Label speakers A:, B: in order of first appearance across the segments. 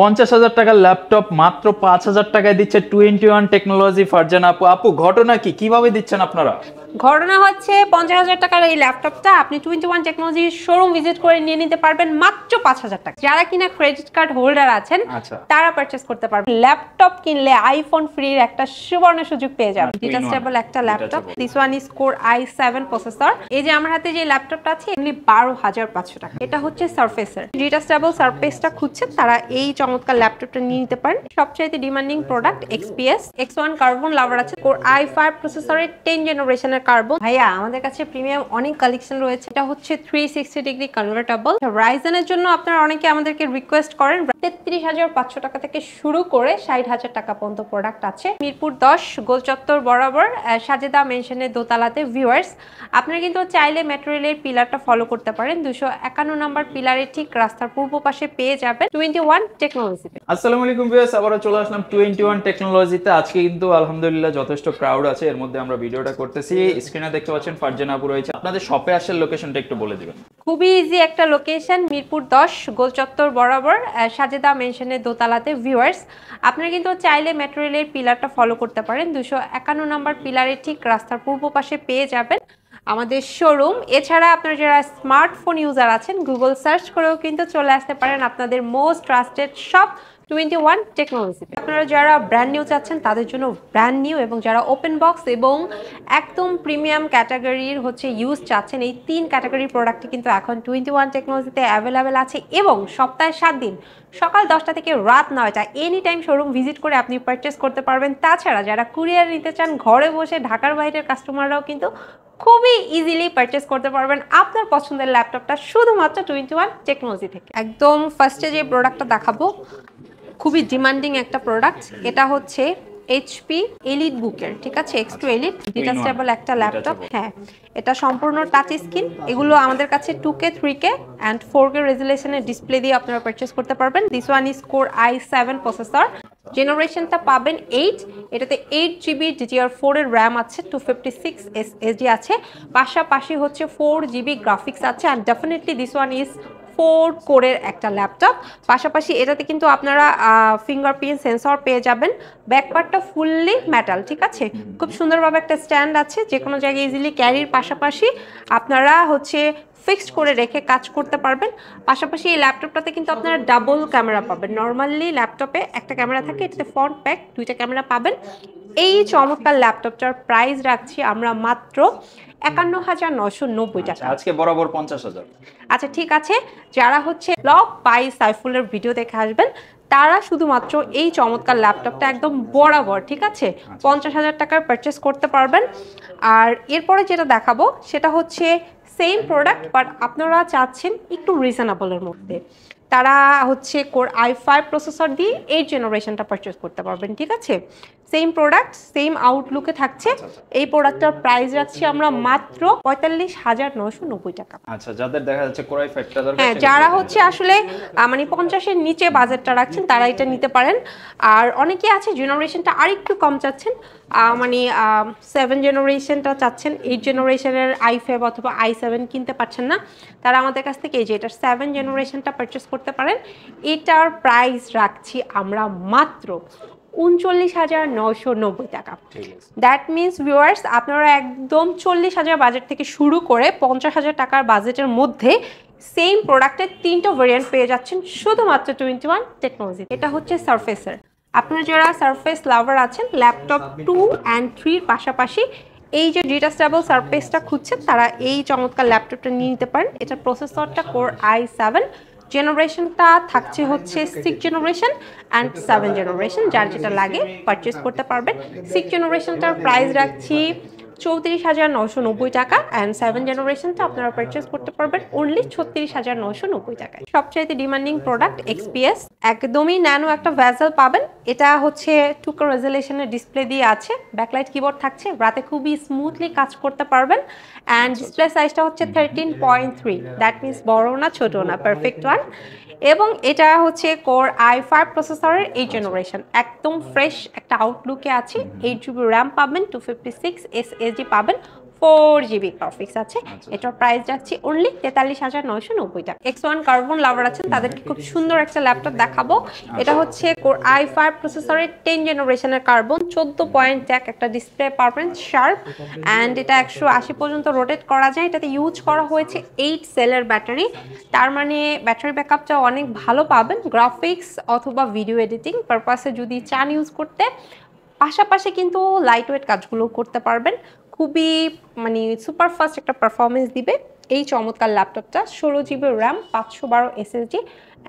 A: 50,000 টাকার ল্যাপটপ মাত্র 5,000 টাকায় দিচ্ছে 21 টেকনোলজি ফারজানা আপু। আপু ঘটনা কি, কিভাবে দিচ্ছেন আপনারা?
B: ঘটনা হচ্ছে 50,000 টাকার এই ল্যাপটপটা আপনি 21 টেকনোলজি শোরুম ভিজিট করে নিয়ে নিতে পারবেন মাত্র 5,000 টাকা। যারা কিনা ক্রেডিট কার্ড হোল্ডার আছেন তারা পারচেজ করতে পারবেন। ল্যাপটপ কিনলে আইফোন ফ্রির একটা সুবর্ণ সুযোগ পেয়ে যাবেন। ডিটাচেবল একটা laptop, this one is core i7 processor. এই যে আমার হাতে যে ল্যাপটপটা আছে এমনি 12,500 টাকা। এটা হচ্ছে সারফেসের ডিটাচেবল সারফেসটা খুঁজছেন তারা এই চমৎকার ল্যাপটপটা নিয়ে নিতে পারেন। সবচেয়ে demanding product XPS X1 carbon লাভার আছে, কোর i5 প্রসেসরের 10 জেনারেশনের কার্বন। ভাইয়া আমাদের কাছে প্রিমিয়াম অনেক কালেকশন রয়েছে। এটা হচ্ছে 360 ডিগ্রি কনভার্টেবল। রাইজেনের জন্য আপনারা অনেকে আমাদেরকে রিকোয়েস্ট করেন। 33,500 টাকা থেকে শুরু করে 60,000 টাকা পর্যন্ত প্রোডাক্ট আছে। মিরপুর 10 গোল চত্বর বরাবর সাজেদা মেনশনের দোতলাতে। ভিউয়ার্স আপনারা কিন্তু চাইলে মেট্রো রেলের পিলারটা ফলো করতে পারেন। 251 নম্বর পিলারের ঠিক রাস্তার পূর্ব পাশে পেয়ে যাবেন 21 টেকনোলজিতে।
A: আসসালামু আলাইকুম ভিউয়ার্স, আবারো চলে আসলাম 21 টেকনোলজিতে। আজকে কিন্তু আলহামদুলিল্লাহ যথেষ্ট ক্রাউড আছে, এর মধ্যে আমরা ভিডিওটা করতেছি। স্ক্রিনে দেখতে পাচ্ছেন ফারজানা আপু রয়েছে। আপনাদের শপে আসার লোকেশনটা একটু বলে দিবেন।
B: খুবই ইজি একটা লোকেশন, মিরপুর 10 গোল চত্বর বরাবর সাজেদা মেনশনের দোতলাতে। ভিউয়ার্স আপনারা কিন্তু চাইলে মেট্রো রেলের পিলারটা ফলো করতে পারেন। 251 নম্বর পিলারের ঠিক রাস্তার পূর্ব পাশে পেয়ে যাবেন আমাদের শোরুম। এছাড়া আপনারা যারা স্মার্টফোন ইউজার আছেন গুগল সার্চ করেও কিন্তু চলে আসতে পারেন আপনাদের মোস্ট ট্রাস্টেড শপ 21 টেকনোলজিতে। আপনারা যারা ব্র্যান্ড নিউ চাচ্ছেন তাদের জন্য ব্র্যান্ড নিউ, এবং যারা ওপেন বক্স এবং একদম প্রিমিয়াম ক্যাটাগরির হচ্ছে ইউজ চাচ্ছেন, এই 3 ক্যাটাগরির প্রোডাক্টই কিন্তু এখন 21 টেকনোলজিতে অ্যাভেলেবেল আছে। এবং সপ্তাহে 7 দিন সকাল 10টা থেকে রাত 9টা এনি টাইম শোরুম ভিজিট করে আপনি পারচেস করতে পারবেন। তাছাড়া যারা কুরিয়ার নিতে চান ঘরে বসে ঢাকার বাইরের কাস্টমাররাও কিন্তু খুবই ইজিলি পারচেস করতে পারবেন আপনার পছন্দের ল্যাপটপটা শুধুমাত্র 21 টেকনোলজি থেকে। একদম ফার্স্টে যে প্রোডাক্টটা দেখাবো খুবই ডিমান্ডিং একটা প্রোডাক্ট। এটা হচ্ছে HP এলিট বুকের, ঠিক আছে, X2 এলিট ডিটাচেবল একটা ল্যাপটপ। হ্যাঁ, এটা সম্পূর্ণ টাচ স্ক্রিন। এগুলো আমাদের কাছে 2K 3K and 4K রেজুলেশনের display দিয়ে আপনারা পারচেস করতে পারবেন। This one is core i7 processor. জেনারেশনটা পাবেন 8। এটাতে 8GB DDR4 এর র্যাম আছে, 256 SSD আছে, পাশাপাশি হচ্ছে 4GB গ্রাফিক্স আছে। And definitely this one is 4 কোরের একটা ল্যাপটপ। পাশাপাশি এটাতে কিন্তু আপনারা ফিঙ্গারপ্রিন্ট সেন্সর পেয়ে যাবেন। ব্যাকপার্টটা ফুললি মেটাল, ঠিক আছে, খুব সুন্দরভাবে একটা স্ট্যান্ড আছে, যে কোনো জায়গায় ইজিলি ক্যারির পাশাপাশি আপনারা হচ্ছে ফিক্সড করে রেখে কাজ করতে পারবেন। পাশাপাশি এই ল্যাপটপটাতে কিন্তু আপনারা ডাবল ক্যামেরা পাবেন। নর্মালি ল্যাপটপে একটা ক্যামেরা থাকে, এটাতে ফ্রন্ট ব্যাক 2টা ক্যামেরা পাবেন। এই চমৎকার ল্যাপটপটার প্রাইস রাখছি আমরা মাত্র 51,990 টাকা।
A: আজকে বরাবর 50,000।
B: আচ্ছা ঠিক আছে, যারা হচ্ছে ব্লগ বাই সাইফুলের ভিডিও দেখে আসবেন তারা শুধুমাত্র এই চমৎকার ল্যাপটপটা একদম বরাবর, ঠিক আছে, 50,000 টাকার পারচেস করতে পারবেন। আর এরপরে যেটা দেখাবো সেটা হচ্ছে সেম প্রোডাক্ট, বাট আপনারা চাচ্ছেন একটু রিজনেবলের মধ্যে, তারা হচ্ছে কোর i5 প্রসেসর দিয়ে 8 জেনারেশনটা পারচেস করতে পারবেন। ঠিক আছে, সেম প্রোডাক্ট সেম আউটলুকে থাকছে। এই প্রোডাক্টটার প্রাইস রাখছি আমরা মাত্র 45,990 টাকা।
A: আচ্ছা, যাদের দেখা যাচ্ছে কোর i5টা দরকার,
B: হ্যাঁ, যারা হচ্ছে আসলে মানে 50-এর নিচে বাজেটটা রাখছেন তারা এটা নিতে পারেন। আর অনেকে আছে জেনারেশনটা আরেকটু কম চাচ্ছেন, মানে 7 জেনারেশনটা চাচ্ছেন, 8 জেনারেশনের i5 অথবা i7 কিনতে পারছেন না, তারা আমাদের কাছ থেকে এই যে এটার 7 জেনারেশনটা পারচেস করতে পারেন। এটার প্রাইস রাখছি আমরা মাত্র 39,990 টাকা। দ্যাট মিনস ভিউয়ার্স আপনারা একদম 40,000 বাজেট থেকে শুরু করে 50,000 টাকার বাজেটের মধ্যে সেম প্রোডাক্টের 3টা ভেরিয়েন্ট পেয়ে যাচ্ছেন শুধুমাত্র 21 টেকনোলজি। এটা হচ্ছে সারফেসের। আপনারা যারা সারফেস লাভার আছেন, ল্যাপটপ 2 and 3 পাশাপাশি এই যে ডিটাচেবল সারফেসটা খুঁজছেন তারা এই চমৎকার ল্যাপটপটা নিয়ে নিতে পারেন। এটার প্রসেসরটা কোর i7, জেনারেশনটা থাকছে হচ্ছে 6 জেনারেশন অ্যান্ড 7 জেনারেশন, যার যেটা লাগে পারচেস করতে পারবেন। 6 জেনারেশনটার প্রাইস রাখছি 34,990 টাকা অ্যান্ড 7 জেনারেশনটা আপনারা পারচেস করতে পারবেন অনলি 36,990 টাকায়। সবচাইতে ডিমান্ডিং প্রোডাক্ট XPS, একদমই ন্যানো একটা ভেসেল পাবেন। এটা হচ্ছে 2K রেজুলেশনের ডিসপ্লে দিয়ে আছে, ব্যাকলাইট কিবোর্ড থাকছে, রাতে খুবই স্মুথলি কাজ করতে পারবেন। অ্যান্ড ডিসপ্লে সাইজটা হচ্ছে 13.3, দ্যাট মিনস বড় না ছোট না, পারফেক্ট ওয়ান। এবং এটা হচ্ছে কোর i5 প্রসেসরের 8 জেনারেশন, একদম ফ্রেশ একটা আউটলুকে আছে। 8GB র্যাম পাবেন, 256 SSD পাবেন, 4GB গ্রাফিক্স আছে। এটার প্রাইস যাচ্ছে অনলি 43,990 টাকা। X1 কার্বন লাভার আছেন তাদেরকে খুব সুন্দর একটা ল্যাপটপ দেখাবো। এটা হচ্ছে কোর i5 প্রসেসরের 10 জেনারেশনের কার্বন, 14.1 একটা ডিসপ্লে পাবেন শার্প, অ্যান্ড এটা 180 পর্যন্ত রোটেট করা যায়। এটাতে ইউজ করা হয়েছে 8 সেলের ব্যাটারি, তার মানে ব্যাটারি ব্যাকআপটা অনেক ভালো পাবেন গ্রাফিক্স অথবা ভিডিও এডিটিং পারপাসে যদি চান ইউজ করতে। পাশাপাশি কিন্তু লাইট ওয়েট কাজগুলো করতে পারবেন, খুবই মানে সুপারফাস্ট একটা পারফরমেন্স দিবে এই চমৎকার ল্যাপটপটা। 16GB RAM, 512 SSD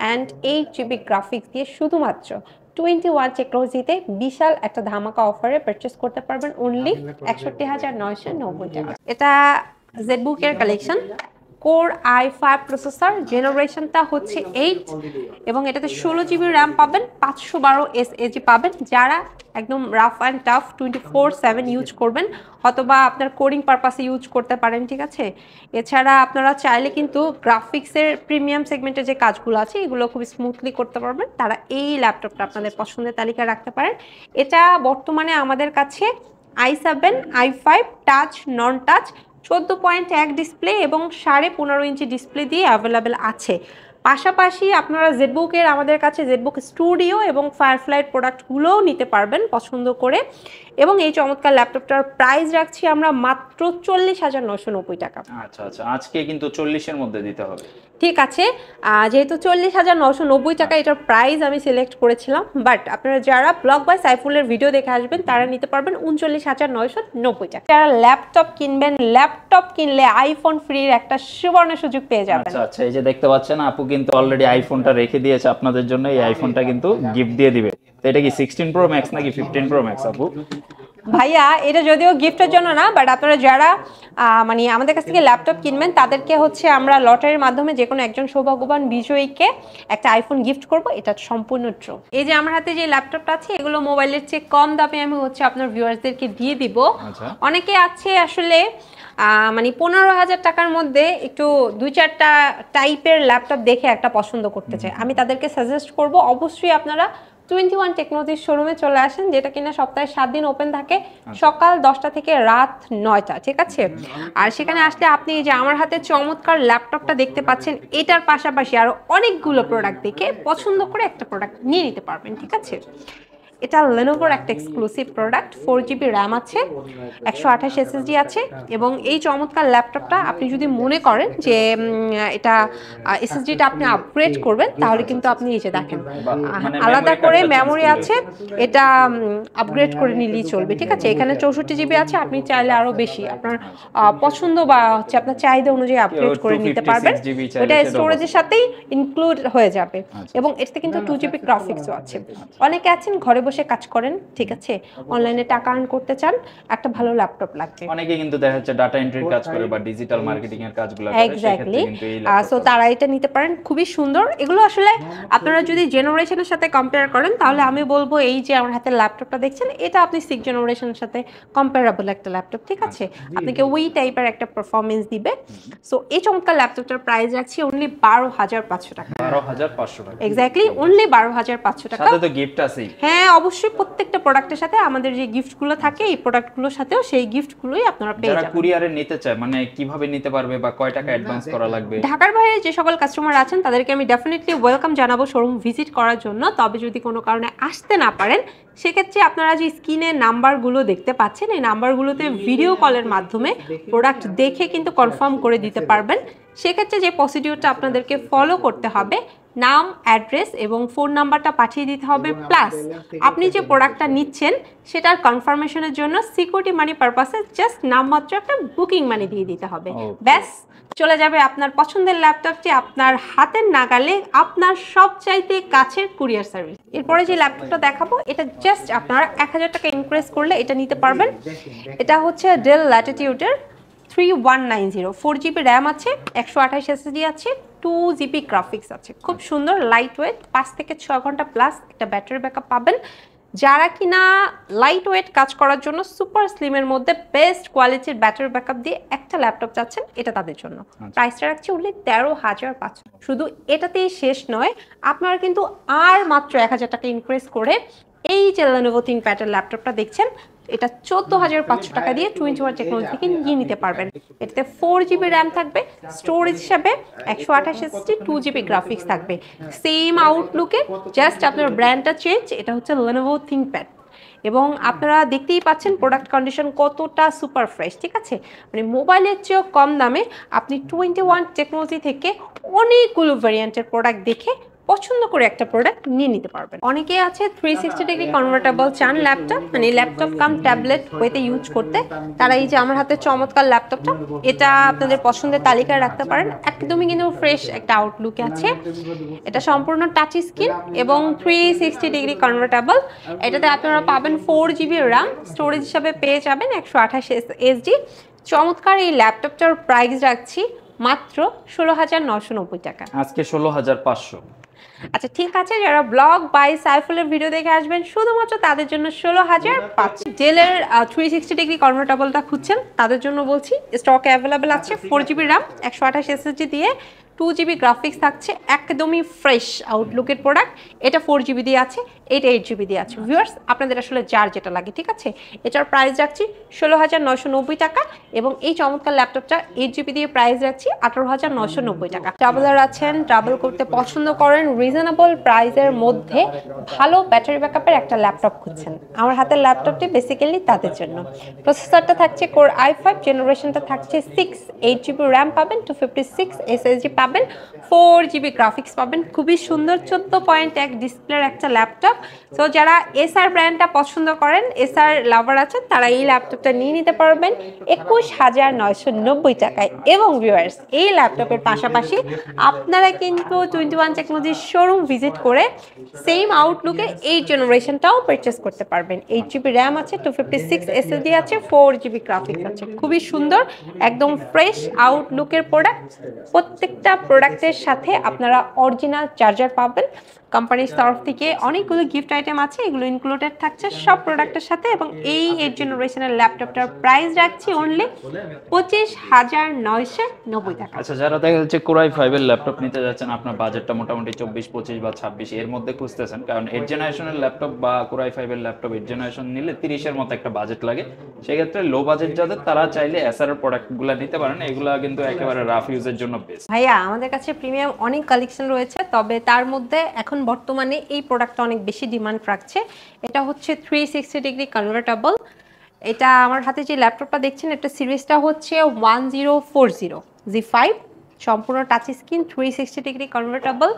B: and 8GB graphics দিয়ে শুধুমাত্র 21 টেকনোলজিতে বিশাল একটা ধামাকা অফারে পারচেস করতে পারবেন অনলি 61,990 টাকা। এটা জেডবুকের কালেকশন, কোর i5 প্রসেসর, জেনারেশনটা হচ্ছে 8 এবং এটাতে 16GB র্যাম পাবেন, 512 SSD পাবেন। যারা একদম রাফ অ্যান্ড টাফ 24/7 ইউজ করবেন অথবা আপনার কোডিং পারপাসে ইউজ করতে পারেন, ঠিক আছে। এছাড়া আপনারা চাইলে কিন্তু গ্রাফিক্সের প্রিমিয়াম সেগমেন্টের যে কাজগুলো আছে এগুলো খুব স্মুথলি করতে পারবেন, তারা এই ল্যাপটপটা আপনাদের পছন্দের তালিকায় রাখতে পারেন। এটা বর্তমানে আমাদের কাছে i7, i5 টাচ, নন টাচ, 14.1 ডিসপ্লে এবং 15.5 ইঞ্চি ডিসপ্লে দিয়ে অ্যাভেলেবেল আছে। পাশাপাশি আপনারা জেডবুকের আমাদের কাছে জেডবুক স্টুডিও এবং ফায়ারফ্লাইট প্রোডাক্টগুলোও নিতে পারবেন পছন্দ করে। এবং এই চমৎকার ল্যাপটপটার প্রাইস রাখছি আমরা মাত্র 40,990 টাকা।
A: আচ্ছা আচ্ছা, আজকে কিন্তু 40-এর মধ্যে দিতে হবে।
B: ঠিক আছে, যেহেতু 40,990 টাকা এটার প্রাইস আমি সিলেক্ট করেছিলাম, বাট আপনারা যারা ব্লগ বাই সাইফুলের ভিডিও দেখে আসবেন তারা নিতে পারবেন 39,990 টাকা। যারা ল্যাপটপ কিনবেন, ল্যাপটপ কিনলে আইফোন ফ্রির একটা সুবর্ণ সুযোগ পেয়ে যাবেন।
A: আচ্ছা আচ্ছা, এই যে দেখতে পাচ্ছেন আপু কিন্তু অলরেডি আইফোনটা রেখে দিয়েছে আপনাদের জন্য। এই আইফোনটা কিন্তু গিফট দিয়ে দিবে। তো এটা কি 16 প্রো ম্যাক্স নাকি 15 প্রো ম্যাক্স আপু?
B: ভাইয়া এটা যদিও গিফটের জন্য না, বাট আপনারা যারা মানে আমাদের কাছ থেকে ল্যাপটপ কিনবেন তাদেরকে হচ্ছে আমরা লটারির মাধ্যমে যে কোনো একজন সৌভাগ্যবান বিজয়ীকে একটা আইফোন গিফট করব, এটা সম্পূর্ণ ট্রু। এই যে আমার হাতে যে ল্যাপটপটা আছে এগুলো মোবাইলের চেয়ে কম দামে আমি হচ্ছে আপনার ভিউয়ার্সদেরকে দিয়ে দিব। অনেকে আছে আসলে মানে 15,000 টাকার মধ্যে একটু 2-4টা টাইপের ল্যাপটপ দেখে একটা পছন্দ করতে চায়, আমি তাদেরকে সাজেস্ট করব অবশ্যই আপনারা 21 টেকনোলজির শোরুমে চলে আসেন, যেটা কিনা সপ্তাহে 7 দিন ওপেন থাকে, সকাল 10টা থেকে রাত 9টা, ঠিক আছে। আর সেখানে আসলে আপনি যে আমার হাতে চমৎকার ল্যাপটপটা দেখতে পাচ্ছেন, এটার পাশাপাশি আরো অনেকগুলো প্রোডাক্ট দেখে পছন্দ করে একটা প্রোডাক্ট নিয়ে নিতে পারবেন, ঠিক আছে। এটা লেনোভোর একটা এক্সক্লুসিভ প্রোডাক্ট, 4GB র্যাম আছে, 128 SSD আছে এবং এই চমৎকার ল্যাপটপটা আপনি যদি মনে করেন যে এটা SSDটা আপনি আপগ্রেড করবেন তাহলে কিন্তু আপনি এই যে দেখেন আলাদা করে মেমোরি আছে, এটা আপগ্রেড করে নিলেই চলবে, ঠিক আছে। এখানে 64GB আছে, আপনি চাইলে আরো বেশি আপনার পছন্দ বা হচ্ছে আপনার চাহিদা অনুযায়ী আপগ্রেড করে নিতে পারবেন, ওটা স্টোরেজের সাথেই ইনক্লুড হয়ে যাবে। এবং এটাতে কিন্তু 2GB গ্রাফিক্সও আছে। অনেকে আছেন ঘরে বসে কাজ করেন, ঠিক আছে, অনলাইনে টাকা আর্ন করতে চান, একটা ভালো ল্যাপটপ লাগবে।
A: অনেকে কিন্তু দেখা যাচ্ছে ডাটা এন্ট্রির কাজ করে বা ডিজিটাল মার্কেটিং এর কাজগুলো করে,
B: এক্স্যাক্টলি। সো তারা এটা নিতে পারেন, খুবই সুন্দর। এগুলো আসলে আপনারা যদি জেনারেশনের সাথে কম্পেয়ার করেন তাহলে আমি বলবো এই যে আমার হাতে ল্যাপটপটা দেখছেন এটা আপনি 6 জেনারেশনের সাথে কম্পারেবল একটা ল্যাপটপ, ঠিক আছে, আপনাকে ওই টাইপের একটা পারফরম্যান্স দিবে। সো এই চমৎকার ল্যাপটপটার প্রাইস রাখছি অনলি 12,500 টাকা।
A: 12,500 টাকা,
B: এক্স্যাক্টলি, অনলি 12,500 টাকা।
A: সাথে তো গিফট আছে।
B: হ্যাঁ অবশ্যই, প্রত্যেকটা প্রোডাক্টের সাথে আমাদের যে গিফটগুলো থাকে এই প্রোডাক্টগুলোর সাথেও সেই গিফটগুলোই আপনারা পেয়ে যাবেন।
A: যারা কুরিয়ারে নিতে চায় মানে কিভাবে নিতে পারবে বা কয় টাকা অ্যাডভান্স করা লাগবে?
B: ঢাকার বাইরে যে সকল কাস্টমার আছেন তাদেরকে আমি ডেফিনেটলি ওয়েলকাম জানাবো শোরুম ভিজিট করার জন্য। তবে যদি কোনো কারণে আসতে না পারেন সেক্ষেত্রে আপনারা যে স্ক্রিনে নাম্বারগুলো দেখতে পাচ্ছেন এই নাম্বারগুলোতে ভিডিও কলের মাধ্যমে প্রোডাক্ট দেখে কিন্তু কনফার্ম করে দিতে পারবেন। সেক্ষেত্রে যে প্রসিডিউরটা আপনাদেরকে ফলো করতে হবে, নাম, অ্যাড্রেস এবং ফোন নাম্বারটা পাঠিয়ে দিতে হবে, প্লাস আপনি যে প্রোডাক্টটা নিচ্ছেন সেটার কনফার্মেশনের জন্য সিকিউরিটি মানি পারপাসে জাস্ট নামমাত্র একটা বুকিং মানি দিয়ে দিতে হবে, ব্যাস চলে যাবে আপনার পছন্দের ল্যাপটপটি আপনার হাতের নাগালে, আপনার সবচাইতে কাছের কুরিয়ার সার্ভিস। এরপরে যে ল্যাপটপটা দেখাবো এটা জাস্ট আপনারা 1000 টাকা ইনক্রিজ করলে এটা নিতে পারবেন। এটা হচ্ছে ডেল ল্যাটিটিউডের 3190, 4GB র্যাম আছে, 128 SSD আছে, 2GB গ্রাফিক্স আছে, খুব সুন্দর, লাইট ওয়েট, 5 থেকে 6 ঘন্টা প্লাস একটা ব্যাটারি ব্যাকআপ পাবেন। যারা কিনা লাইট ওয়েট কাজ করার জন্য সুপার স্লিমের মধ্যে বেস্ট কোয়ালিটির ব্যাটারি ব্যাকআপ দিয়ে একটা ল্যাপটপ চাচ্ছেন, এটা তাদের জন্য। প্রাইসটা রাখছি অনলি 13,500। শুধু এটাতেই শেষ নয়, আপনারা কিন্তু আর মাত্র 1000 টাকা ইনক্রিজ করে এই যে Lenovo ThinkPad ল্যাপটপটা দেখছেন এটা 14,500 টাকা দিয়ে 21 টেকনোলজি থেকে নিয়ে নিতে পারবেন। এটাতে 4GB র্যাম থাকবে, স্টোরেজ হিসাবে 128 SSD, 2GB গ্রাফিক্স থাকবে, সেম আউটলুকে, জাস্ট আপনার ব্র্যান্ডটা চেঞ্জ। এটা হচ্ছে Lenovo ThinkPad এবং আপনারা দেখতেই পাচ্ছেন প্রোডাক্ট কন্ডিশন কতটা সুপার ফ্রেশ, ঠিক আছে? মানে মোবাইলের চেয়েও কম দামে আপনি 21 টেকনোলজি থেকে অনেকগুলো ভ্যারিয়েন্টের প্রোডাক্ট দেখে পছন্দ করে একটা প্রোডাক্ট নিয়ে নিতে পারবেন। অনেকেই আছে 360 ডিগ্রি কনভার্টেবল চান ল্যাপটপ, মানে ল্যাপটপ কাম ট্যাবলেট ওয়েতে ইউজ করতে। তারা এই যে আমার হাতে চমৎকার ল্যাপটপটা, এটা আপনাদের পছন্দের তালিকায় রাখতে পারেন। একদমই কিন্তু ফ্রেশ একটা আউটলুকে আছে। এটা সম্পূর্ণ টাচ স্ক্রিন এবং 360 ডিগ্রি কনভার্টেবল। এটাতে আপনারা পাবেন 4GB র্যাম, স্টোরেজ হিসাবে পেয়ে যাবেন 128 SSD। চমৎকার এই ল্যাপটপটার প্রাইস রাখছি মাত্র 16,990 টাকা।
A: আজকে 16,500।
B: আচ্ছা ঠিক আছে, যারা ব্লগ বাই সাইফুলের ভিডিও দেখে আসবেন শুধুমাত্র তাদের জন্য 16,500। ডেলের 360 ডিগ্রি কনভার্টেবলটা খুঁজছেন তাদের জন্য বলছি স্টকে অ্যাভেলেবেল আছে। 4GB র্যাম, 128 SSD দিয়ে 2GB গ্রাফিক্স থাকছে, একদমই ফ্রেশ আউটলুকের প্রোডাক্ট। এটা 4GB দিয়ে আছে, এটা 8GB দিয়ে আছে। ভিউয়ার্স আপনাদের আসলে যার যেটা লাগে, ঠিক আছে? এটার প্রাইস রাখছি 16,990 টাকা এবং এই চমৎকার ল্যাপটপটা 8GB দিয়ে প্রাইস রাখছি 18,990 টাকা। ট্রাভেলার আছেন, ট্রাভেল করতে পছন্দ করেন, রিজনেবল প্রাইসের মধ্যে ভালো ব্যাটারি ব্যাকআপের একটা ল্যাপটপ খুঁজছেন, আমার হাতের ল্যাপটপটি বেসিক্যালি তাদের জন্য। প্রসেসরটা থাকছে কোর i5, জেনারেশনটা থাকছে 6, 8GB র্যাম পাবেন, 256 SSD পাবেন, 4GB গ্রাফিক্স পাবেন। খুবই সুন্দর 14.1 ডিসপ্লের একটা ল্যাপটপ। সো যারা এসআর ব্র্যান্ডটা পছন্দ করেন, এসআর লাভার আছেন, তারা এই ল্যাপটপটা নিয়ে নিতে পারবেন 21,990 টাকায়। এবং ভিউয়ার্স এই ল্যাপটপের পাশাপাশি আপনারা কিন্তু 21 টেকনোলজির শোরুম ভিজিট করে সেম আউটলুকের 8 জেনারেশনটাও পারচেস করতে পারবেন। 8GB র্যাম আছে, 256 SSD আছে, 4GB গ্রাফিক্স আছে। খুবই সুন্দর, একদম ফ্রেশ আউটলুকের প্রোডাক্ট। প্রত্যেকটা প্রোডাক্টের সাথে আপনারা অরিজিনাল চার্জার পাবেন। কোম্পানির তরফ থেকে অনেকগুলো গিফট আইটেম আছে, এগুলো ইনক্লুডেড থাকছে সব প্রোডাক্টের সাথে। এবং এই 8 জেনারেশনের ল্যাপটপটার প্রাইস রাখছি অনলি 25,990 টাকা।
A: আচ্ছা, যারা দেখা যাচ্ছে কোরাই 5 এর ল্যাপটপ নিতে যাচ্ছেন, আপনার বাজেটটা মোটামুটি 24, 25 বা 26 এর মধ্যে খুঁজতেছেন, কারণ 8 জেনারেশনের ল্যাপটপ বা কোরাই 5 এর ল্যাপটপ 8 জেনারেশন নিলে 30 এর মতো একটা বাজেট লাগে। সেক্ষেত্রে লো বাজেট যাদের, তারা চাইলে এসআর এর প্রোডাক্টগুলো নিতে পারেন। এগুলা কিন্তু একেবারে রাফ ইউজের জন্য বেস্ট।
B: ভাইয়া আমাদের কাছে প্রিমিয়াম অনেক কালেকশন রয়েছে, তবে তার মধ্যে এখন বর্তমানে এই প্রোডাক্টটা অনেক বেশি ডিমান্ড রাখছে। এটা হচ্ছে 360 ডিগ্রি কনভার্টেবল। এটা আমার হাতে যে ল্যাপটপটা দেখছেন, এটা সিরিজটা হচ্ছে 1040 Z5, সম্পূর্ণ touch screen, 360 degree convertible,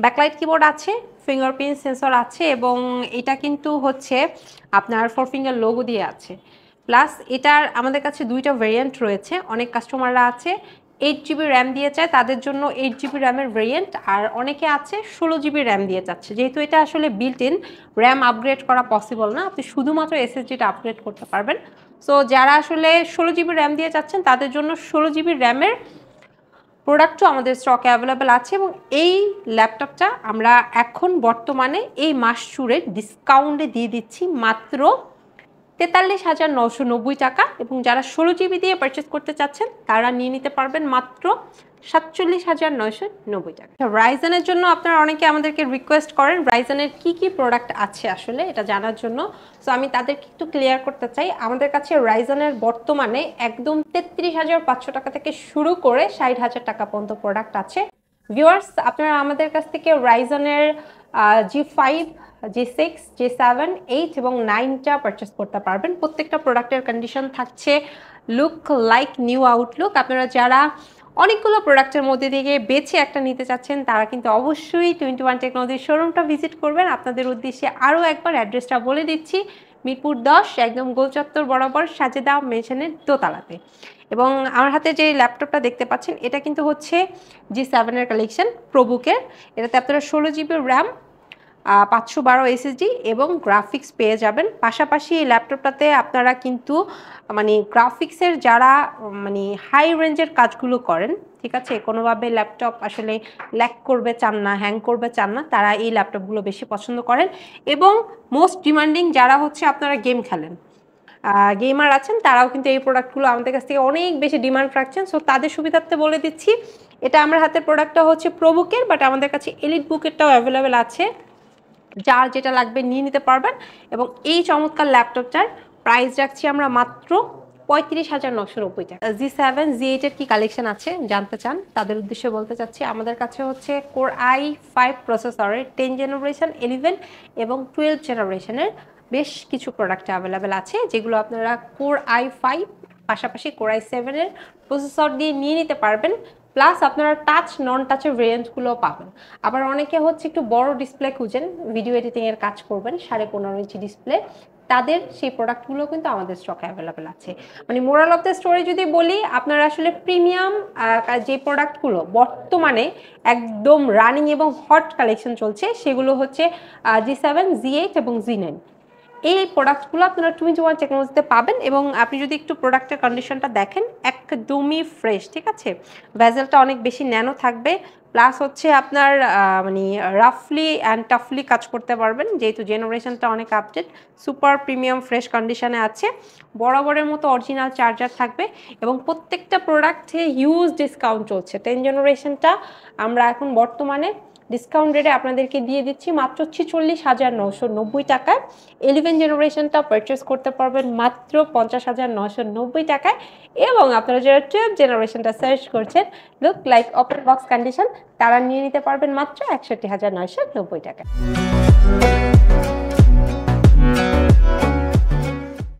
B: backlight keyboard আছে, ফিঙ্গারপ্রিন্ট সেন্সর আছে এবং এটা কিন্তু হচ্ছে আপনার 4 ফিঙ্গার লোগো দিয়ে আছে। প্লাস এটার আমাদের কাছে দুইটা ভেরিয়েন্ট রয়েছে। অনেক কাস্টমাররা আছে 8GB র্যাম দিয়ে চায়, তাদের জন্য 8GB র্যামের ভেরিয়েন্ট, আর অনেকে আছে 16GB র্যাম দিয়ে চাচ্ছে। যেহেতু এটা আসলে বিল্ট ইন, র্যাম আপগ্রেড করা পসিবল না, আপনি শুধুমাত্র SSDটা আপগ্রেড করতে পারবেন। সো যারা আসলে 16GB র্যাম দিয়ে চাচ্ছেন তাদের জন্য 16GB র্যামের প্রোডাক্টও আমাদের স্টকে অ্যাভেলেবেল আছে। এবং এই ল্যাপটপটা আমরা এখন বর্তমানে এই মাস জুড়ে ডিসকাউন্টে দিয়ে দিচ্ছি মাত্র 43,990 টাকা। এবং যারা 16GB দিয়ে পারচেস করতে চাচ্ছেন তারা নিয়ে নিতে পারবেন মাত্র 47,990 টাকা। রাইজেনের জন্য আপনারা অনেকে আমাদেরকে রিকোয়েস্ট করেন রাইজেনের কি কি প্রোডাক্ট আছে আসলে এটা জানার জন্য। সো আমি তাদেরকে একটু ক্লিয়ার করতে চাই। আমাদের কাছে রাইজেনের বর্তমানে একদম 33,500 টাকা থেকে শুরু করে 60,000 টাকা পর্যন্ত প্রোডাক্ট আছে। ভিউয়ার্স আপনারা আমাদের কাছ থেকে রাইজেনের G5, G6, G7, 8 এবং 9টা পারচেস করতে পারবেন। প্রত্যেকটা প্রোডাক্টের কন্ডিশন থাকছে লুক লাইক নিউ আউটলুক। আপনারা যারা অনেকগুলো প্রোডাক্টের মধ্যে থেকে বেছে একটা নিতে চাচ্ছেন তারা কিন্তু অবশ্যই 21 টেকনোলজির শোরুমটা ভিজিট করবেন। আপনাদের উদ্দেশ্যে আরও একবার অ্যাড্রেসটা বলে দিচ্ছি, মিরপুর 10, একদম গোল চত্বর বরাবর সাজেদা মেনশনের দোতলাতে। এবং আমার হাতে যে ল্যাপটপটা দেখতে পাচ্ছেন এটা কিন্তু হচ্ছে G7 এর কালেকশন, প্রোবুকের। এটাতে আপনারা 16GB র্যাম, 512 SSD এবং গ্রাফিক্স পেয়ে যাবেন। পাশাপাশি এই ল্যাপটপটাতে আপনারা কিন্তু মানে গ্রাফিক্সের যারা মানে হাই রেঞ্জের কাজগুলো করেন, ঠিক আছে, কোনোভাবে ল্যাপটপ আসলে ল্যাগ করবে চান না, হ্যাং করবে চান না, তারা এই ল্যাপটপগুলো বেশি পছন্দ করেন। এবং মোস্ট ডিমান্ডিং যারা হচ্ছে আপনারা গেম খেলেন, গেমার আছেন, তারাও কিন্তু এই প্রোডাক্টগুলো আমাদের কাছ থেকে অনেক বেশি ডিমান্ড রাখছেন। সো তাদের সুবিধার্থে বলে দিচ্ছি, এটা আমার হাতের প্রোডাক্টটা হচ্ছে প্রোবুকের, বাট আমাদের কাছে এলিট বুকেরটাও অ্যাভেলেবেল আছে। যার যেটা লাগবে নিয়ে নিতে পারবেন। এবং এই চমৎকার ল্যাপটপটার প্রাইস রাখছি আমরা মাত্র 35,990 টাকা। G7 Z8 এর কি কালেকশন আছে জানতে চান, তাদের উদ্দেশ্যে বলতে চাচ্ছি আমাদের কাছে হচ্ছে Core i5 প্রসেসরের 10 জেনারেশন, 11 এবং 12 জেনারেশনের বেশ কিছু প্রোডাক্ট অ্যাভেলেবেল আছে, যেগুলো আপনারা Core i5 পাশাপাশি Core i7 এর প্রসেসর দিয়ে নিয়ে নিতে পারবেন। প্লাস আপনারা টাচ নন টাচের ভেরিয়েন্টগুলো পাবেন। আবার অনেকে হচ্ছে একটু বড় ডিসপ্লে খুঁজেন, ভিডিও এডিটিংয়ের কাজ করবেন, 15.5 ইঞ্চি ডিসপ্লে, তাদের সেই প্রোডাক্টগুলো কিন্তু আমাদের স্টকে অ্যাভেলেবেল আছে। মানে মোরাল অফ দ্য স্টোরি যদি বলি, আপনারা আসলে প্রিমিয়াম যে প্রোডাক্টগুলো বর্তমানে একদম রানিং এবং হট কালেকশন চলছে, সেগুলো হচ্ছে G7, Z8 এবং Z9। এই প্রোডাক্টগুলো আপনারা 2-in-1 টেকনোলজিতে পাবেন। এবং আপনি যদি একটু প্রোডাক্টের কন্ডিশনটা দেখেন, একদমই ফ্রেশ, ঠিক আছে। ভেজেলটা অনেক বেশি ন্যানো থাকবে, প্লাস হচ্ছে আপনার মানে রাফলি অ্যান্ড টাফলি কাজ করতে পারবেন, যেহেতু জেনারেশনটা অনেক আপডেট। সুপার প্রিমিয়াম ফ্রেশ কন্ডিশনে আছে, বরাবরের মতো অরিজিনাল চার্জার থাকবে এবং প্রত্যেকটা প্রোডাক্টে হিউজ ডিসকাউন্ট চলছে। 10 জেনারেশনটা আমরা এখন বর্তমানে ডিসকাউন্ট রেটে আপনাদেরকে দিয়ে দিচ্ছি মাত্র 46,990 টাকায়। 11 জেনারেশনটা পারচেস করতে পারবেন মাত্র 50,990 টাকায়। এবং আপনারা যারা 12 জেনারেশনটা সার্চ করছেন, look like open box condition, তারা নিয়ে নিতে পারবেন মাত্র 61,990 টাকায়।